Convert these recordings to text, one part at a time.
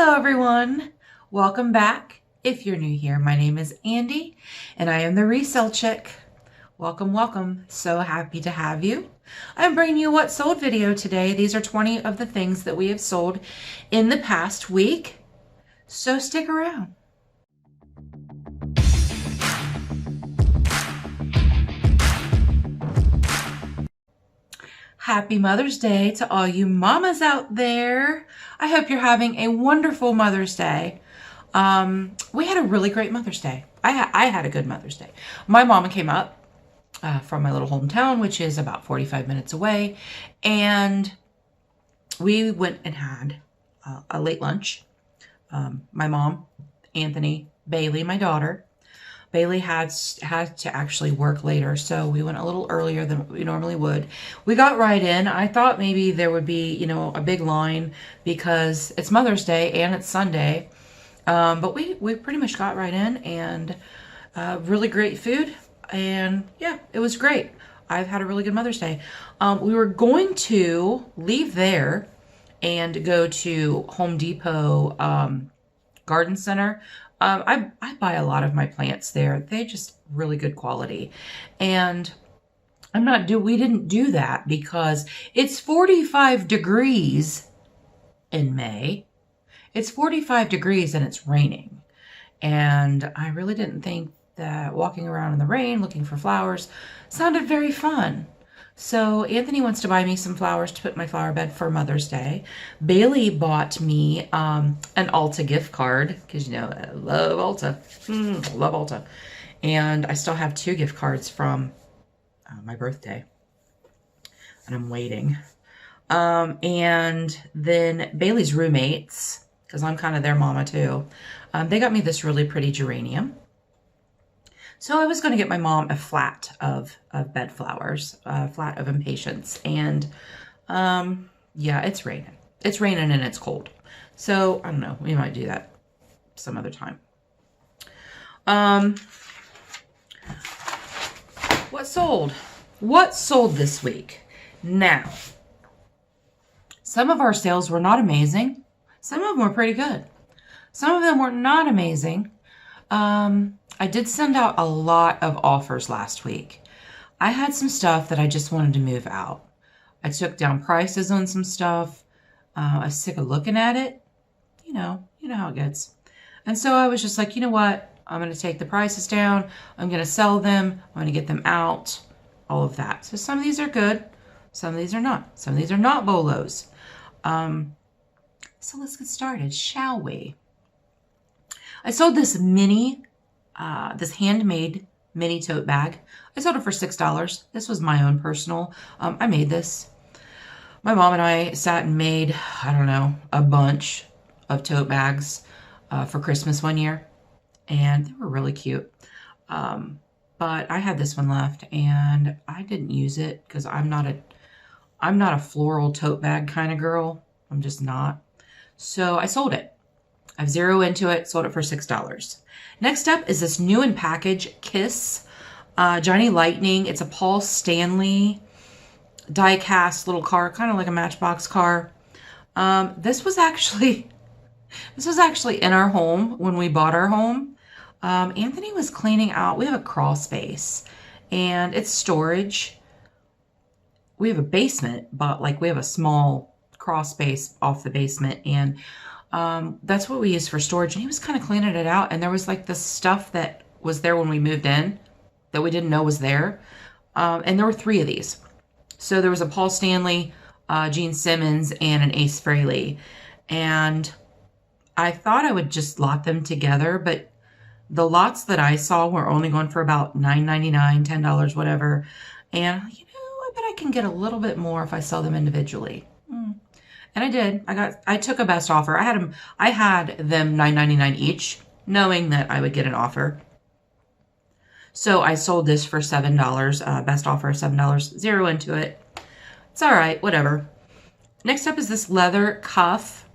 Hello everyone, welcome back. If you're new here, my name is Andy and I am the Resell Chick. Welcome, so happy to have you. I'm bringing you a what sold video today. These are 20 of the things that we have sold in the past week, so stick around. Happy Mother's Day to all you mamas out there. I hope you're having a wonderful Mother's Day. We had a really great Mother's Day. I had a good Mother's Day. My mama came up from my little hometown, which is about 45 minutes away, and we went and had a late lunch. My mom, Anthony, Bailey, my daughter. Bailey had to actually work later, so we went a little earlier than we normally would. We got right in. I thought maybe there would be, a big line because it's Mother's Day and it's Sunday. But we pretty much got right in, and really great food. And yeah, it was great. I've had a really good Mother's Day. We were going to leave there and go to Home Depot Garden Center. I buy a lot of my plants there. They're just really good quality. And we didn't do that because it's 45 degrees in May. It's 45 degrees and it's raining. And I really didn't think that walking around in the rain looking for flowers sounded very fun. So Anthony wants to buy me some flowers to put in my flower bed for Mother's Day. Bailey bought me an Ulta gift card because, I love Ulta. Love Ulta. And I still have 2 gift cards from my birthday. And I'm waiting. And then Bailey's roommates, because I'm kind of their mama too, they got me this really pretty geranium. So I was going to get my mom a flat of bed flowers, a flat of impatiens. And yeah, it's raining. It's raining and it's cold. So I don't know. We might do that some other time. What sold? What sold this week? Now, some of our sales were not amazing. Some of them were pretty good. Some of them were not amazing. I did send out a lot of offers last week. I had some stuff that I just wanted to move out. I took down prices on some stuff. I was sick of looking at it. You know how it gets. And so I was just like, you know what? I'm going to take the prices down. I'm going to sell them. I'm going to get them out. All of that. So some of these are good. Some of these are not. Some of these are not bolos. So let's get started, shall we? I sold this this handmade mini tote bag. I sold it for $6. This was my own personal. I made this. My mom and I sat and made, I don't know, a bunch of tote bags for Christmas one year. And they were really cute. But I had this one left and I didn't use it because I'm not a floral tote bag kind of girl. I'm just not. So I sold it. I've zeroed into it, sold it for $6. Next up is this new in package Kiss Johnny Lightning. It's a Paul Stanley die cast little car, kind of like a Matchbox car. This was actually in our home when we bought our home. Anthony was cleaning out. We have a crawl space and it's storage. We have a basement, but we have a small crawl space off the basement, and that's what we use for storage. And he was kind of cleaning it out, and there was this stuff that was there when we moved in that we didn't know was there. And there were 3 of these. So there was a Paul Stanley, Gene Simmons, and an Ace Frehley. And I thought I would just lot them together, but the lots that I saw were only going for about $9.99, $10, whatever. And I bet I can get a little bit more if I sell them individually. And I did. I took a best offer. I had them $9.99 each, knowing that I would get an offer. So I sold this for $7. Best offer $7. Zero into it. It's all right. Whatever. Next up is this leather cuff.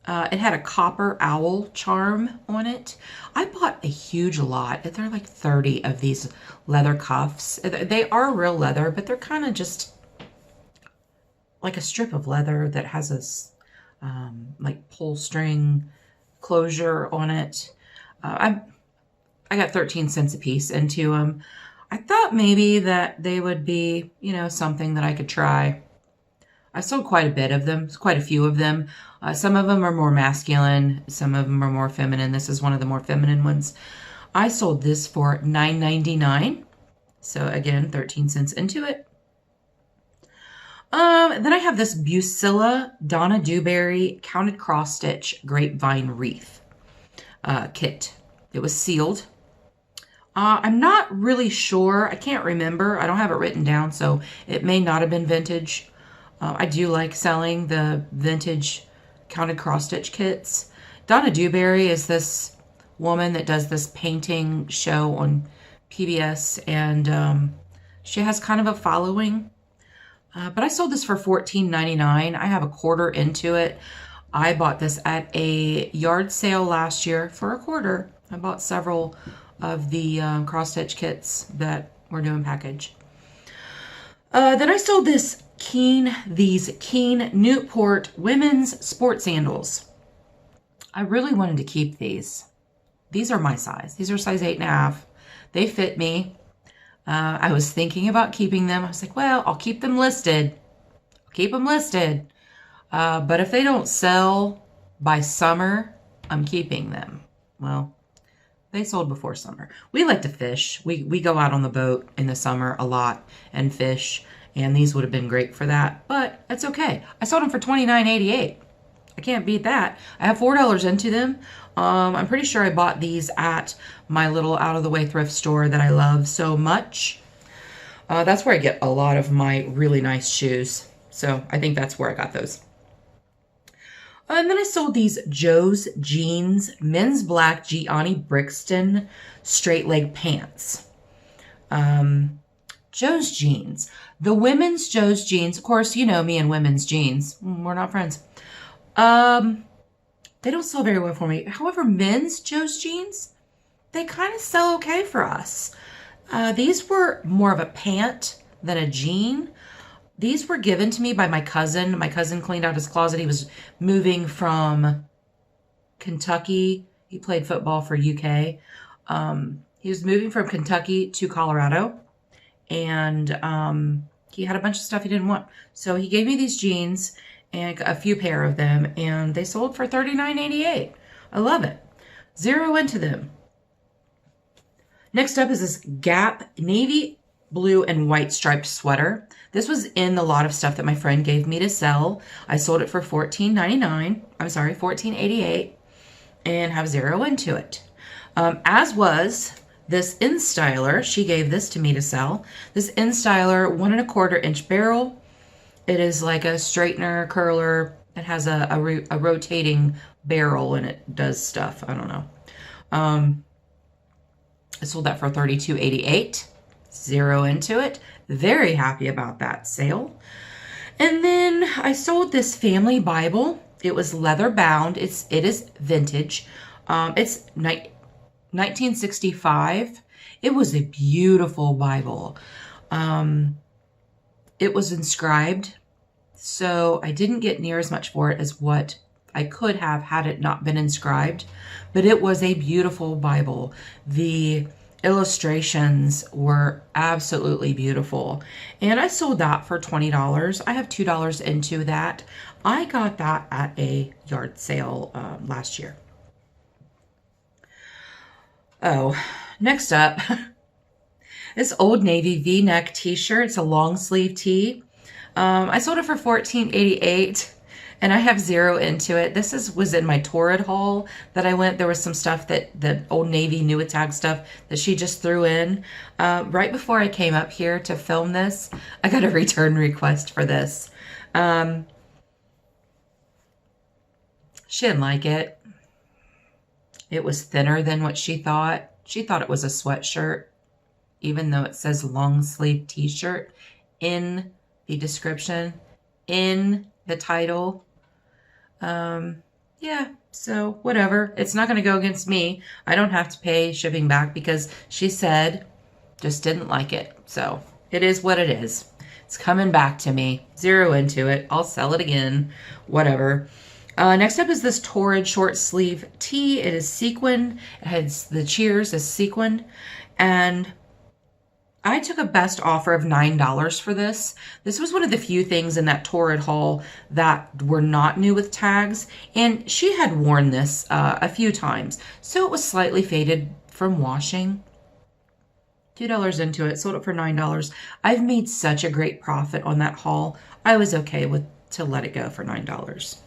It had a copper owl charm on it. I bought a huge lot. There are 30 of these leather cuffs. They are real leather, but they're kind of just like a strip of leather that has a pull string closure on it. I got 13 cents a piece into them. I thought maybe that they would be, you know, something that I could try. I sold quite a bit of them, quite a few of them. Some of them are more masculine, some of them are more feminine. This is one of the more feminine ones. I sold this for $9.99. So again, 13 cents into it. Then I have this Busilla Donna Dewberry Counted Cross Stitch Grapevine Wreath kit. It was sealed. I'm not really sure. I can't remember. I don't have it written down, so it may not have been vintage. I do like selling the vintage counted cross stitch kits. Donna Dewberry is this woman that does this painting show on PBS, and she has kind of a following. But I sold this for $14.99. I have a quarter into it. I bought this at a yard sale last year for a quarter. I bought several of the cross-stitch kits that were doing package. Then I sold these Keen Newport women's sports sandals. I really wanted to keep these. These are my size. These are size 8.5. They fit me. I was thinking about keeping them. I was like, well, I'll keep them listed. I'll keep them listed. But if they don't sell by summer, I'm keeping them. Well, they sold before summer. We like to fish. We go out on the boat in the summer a lot and fish, and these would have been great for that, but it's okay. I sold them for $29.88. I can't beat that. I have $4 into them. I'm pretty sure I bought these at my little out-of-the-way thrift store that I love so much. That's where I get a lot of my really nice shoes, so I think that's where I got those. And then I sold these Joe's Jeans men's black Gianni Brixton straight leg pants. Joe's Jeans. The women's Joe's Jeans, of course, you know me and women's jeans. We're not friends. They don't sell very well for me. However, men's Joe's Jeans, they kind of sell okay for us. These were more of a pant than a jean. These were given to me by my cousin. My cousin cleaned out his closet. He was moving from Kentucky. He played football for UK. He was moving from Kentucky to Colorado. And he had a bunch of stuff he didn't want. So he gave me these jeans and a few pair of them. And they sold for $39.88. I love it. Zero into them. Next up is this Gap navy blue and white striped sweater. This was in the lot of stuff that my friend gave me to sell. I sold it for $14.88 and have zero into it. As was this InStyler. She gave this to me to sell. This InStyler 1 1/4 inch barrel. It is like a straightener, curler. It has a rotating barrel and it does stuff. I don't know. I sold that for $32.88. Zero into it. Very happy about that sale. And then I sold this family Bible. It was leather bound. It is vintage. It's 1965. It was a beautiful Bible. It was inscribed, so I didn't get near as much for it as what I could have had it not been inscribed, but it was a beautiful Bible. The illustrations were absolutely beautiful, and I sold that for $20. I have $2 into that. I got that at a yard sale last year. Oh, next up, this Old Navy V-neck t-shirt. It's a long sleeve tee. I sold it for $14.88. And I have zero into it. This was in my Torrid haul that I went. There was some stuff that the Old Navy new tag stuff that she just threw in. Right before I came up here to film this, I got a return request for this. She didn't like it. It was thinner than what she thought. She thought it was a sweatshirt, even though it says long sleeve t-shirt in the description, in the title. Yeah, so whatever. It's not going to go against me. I don't have to pay shipping back because she said just didn't like it. So it is what it is. It's coming back to me. Zero into it. I'll sell it again. Whatever. Next up is this Torrid short sleeve tee. It is sequined. It has the cheers is sequined. And I took a best offer of $9 for this. This was one of the few things in that Torrid haul that were not new with tags. And she had worn this a few times. So it was slightly faded from washing. $2 into it, sold it for $9. I've made such a great profit on that haul. I was okay to let it go for $9.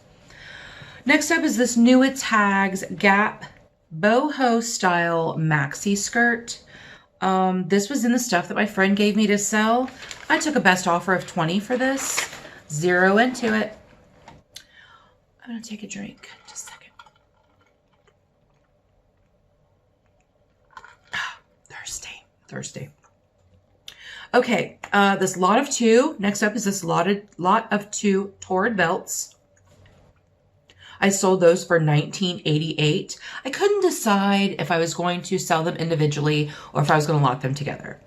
Next up is this new with tags Gap boho style maxi skirt. This was in the stuff that my friend gave me to sell. I took a best offer of $20 for this. Zero into it. I'm gonna take a drink. Just a second. Thirsty. Okay, this lot of two. Next up is this lot of two Torrid belts. I sold those for $19.88. I couldn't decide if I was going to sell them individually or if I was going to lot them together.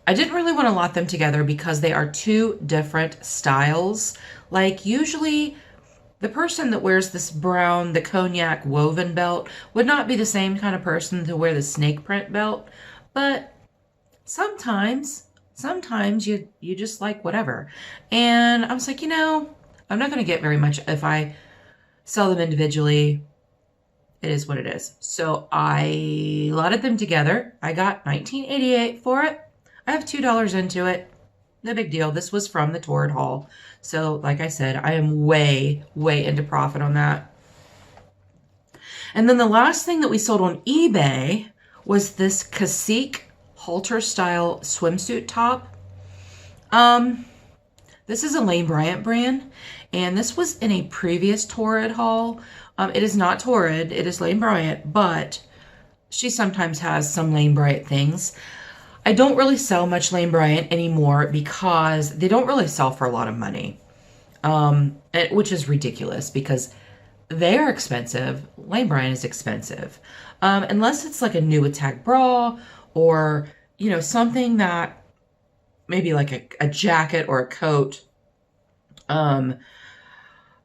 I didn't really want to lot them together because they are two different styles. Like usually the person that wears this brown, the cognac woven belt would not be the same kind of person to wear the snake print belt. But sometimes you just like whatever. And I was like, I'm not going to get very much if I sell them individually. It is what it is. So I lotted them together. I got $19.88 for it. I have $2 into it. No big deal. This was from the Torrid haul. So like I said, I am way into profit on that. And then the last thing that we sold on eBay was this Cacique halter style swimsuit top. This is a Lane Bryant brand, and this was in a previous Torrid haul. It is not Torrid, it is Lane Bryant, but she sometimes has some Lane Bryant things. I don't really sell much Lane Bryant anymore because they don't really sell for a lot of money, which is ridiculous because they are expensive. Lane Bryant is expensive. Unless it's like a new attack bra or, something that maybe like a jacket or a coat.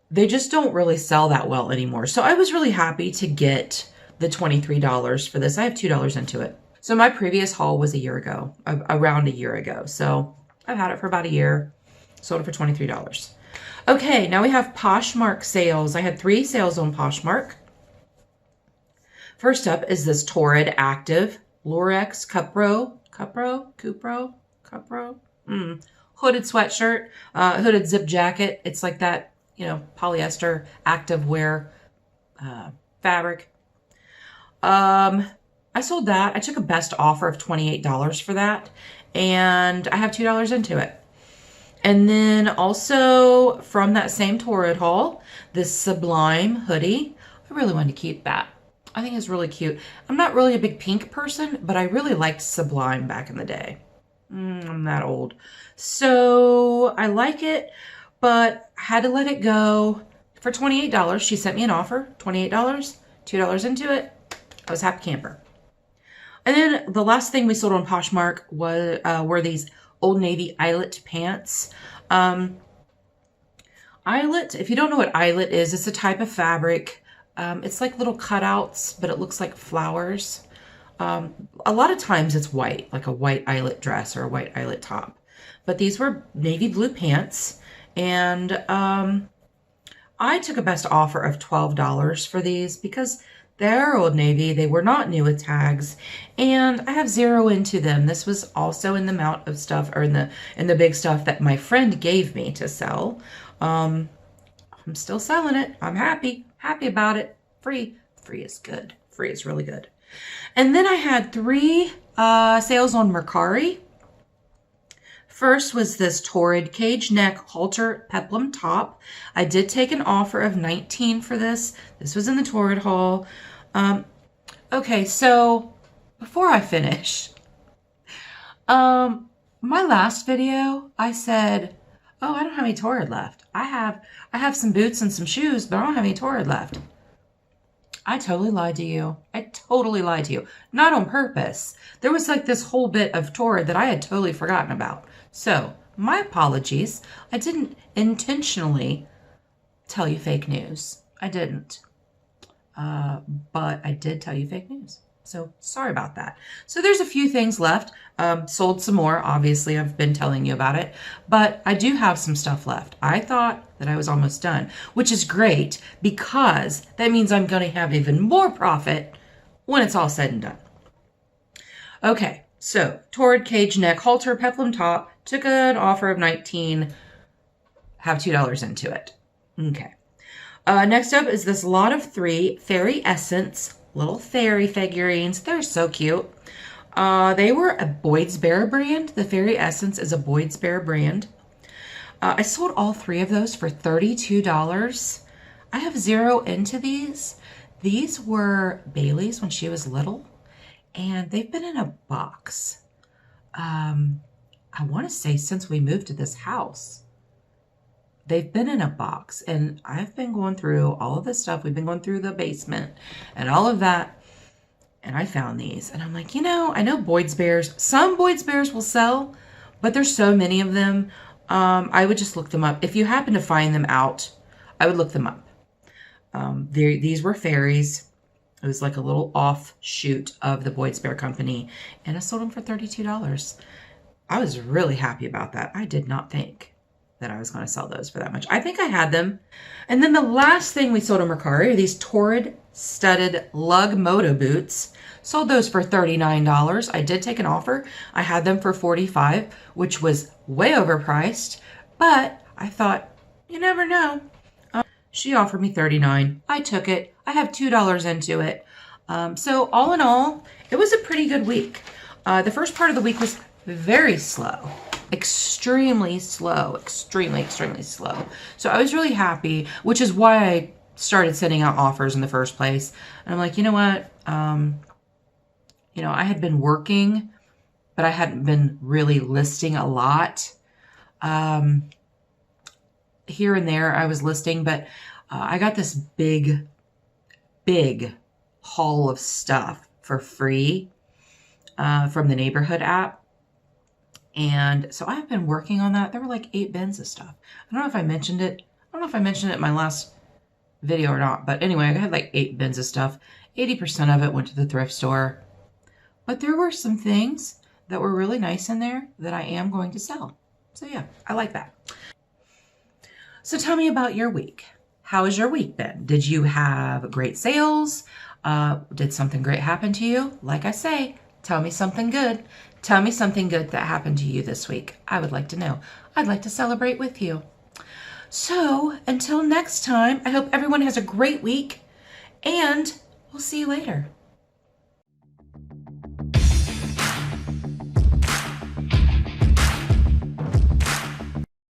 They just don't really sell that well anymore. So I was really happy to get the $23 for this. I have $2 into it. So my previous haul was a year ago, around a year ago. So I've had it for about a year. Sold it for $23. Okay, now we have Poshmark sales. I had 3 sales on Poshmark. First up is this Torrid Active Lurex Cupro hooded sweatshirt, hooded zip jacket. It's like that, polyester active wear fabric. I sold that. I took a best offer of $28 for that, and I have $2 into it. And then also from that same Torrid haul, this Sublime hoodie. I really wanted to keep that. I think it's really cute. I'm not really a big pink person, but I really liked Sublime back in the day. I'm that old. So I like it, but I had to let it go for $28. She sent me an offer, $28, $2 into it. I was happy camper. And then the last thing we sold on Poshmark were these Old Navy eyelet pants. Eyelet, if you don't know what eyelet is, it's a type of fabric. It's like little cutouts, but it looks like flowers. A lot of times it's white, like a white eyelet dress or a white eyelet top. But these were navy blue pants. And I took a best offer of $12 for these because they're Old Navy. They were not new with tags. And I have $0 into them. This was also in the amount of stuff, or in the big stuff that my friend gave me to sell. I'm still selling it. I'm happy about it. Free is good. Free is really good. And then I had 3 sales on Mercari. First was this Torrid cage neck halter peplum top. I did take an offer of $19 for this. This was in the Torrid haul. Okay, so before I finish, my last video, I said, oh, I don't have any Torrid left. I have some boots and some shoes, but I don't have any Torrid left. I totally lied to you. Not on purpose. There was like this whole bit of Torrid that I had totally forgotten about. So my apologies. I didn't intentionally tell you fake news. I didn't. But I did tell you fake news. So sorry about that. So there's a few things left. Sold some more. Obviously, I've been telling you about it. But I do have some stuff left. I thought that I was almost done, which is great because that means I'm going to have even more profit when it's all said and done. Okay, so Torrid Cage Neck Halter Peplum Top. Took an offer of $19. Have $2 into it. Okay. Next up is this lot of 3 Fairy Essence little fairy figurines. They're so cute. They were a Boyd's Bear brand. The Fairy Essence is a Boyd's Bear brand. I sold all 3 of those for $32. I have 0 into these. These were Bailey's when she was little, and they've been in a box. I want to say since we moved to this house. They've been in a box, and I've been going through all of this stuff. We've been going through the basement and all of that, and I found these. And I'm like, you know, I know Boyd's Bears. Some Boyd's Bears will sell, but there's so many of them. I would just look them up. If you happen to find them out, I would look them up. These were fairies. It was like a little offshoot of the Boyd's Bear Company, and I sold them for $32. I was really happy about that. I did not think that I was going to sell those for that much. I think I had them. And then the last thing we sold on Mercari are these Torrid studded lug moto boots. Sold those for $39. I did take an offer. I had them for $45, which was way overpriced, but I thought, you never know. She offered me $39. I took it. I have $2 into it. So all in all, it was a pretty good week. The first part of the week was very slow. Extremely slow, extremely slow. So I was really happy, which is why I started sending out offers in the first place. And I'm like, you know what? You know, I had been working, but I hadn't been really listing a lot. Here and there I was listing, but I got this big haul of stuff for free from the neighborhood app. And so I've been working on that. There were like 8 bins of stuff. I don't know if I mentioned it. I don't know if I mentioned it in my last video or not. But anyway, I had like 8 bins of stuff. 80% of it went to the thrift store. But there were some things that were really nice in there that I am going to sell. So yeah, I like that. So tell me about your week. How has your week been? Did you have great sales? Did something great happen to you? Like I say, tell me something good. Tell me something good that happened to you this week. I would like to know. I'd like to celebrate with you. So until next time, I hope everyone has a great week, and we'll see you later.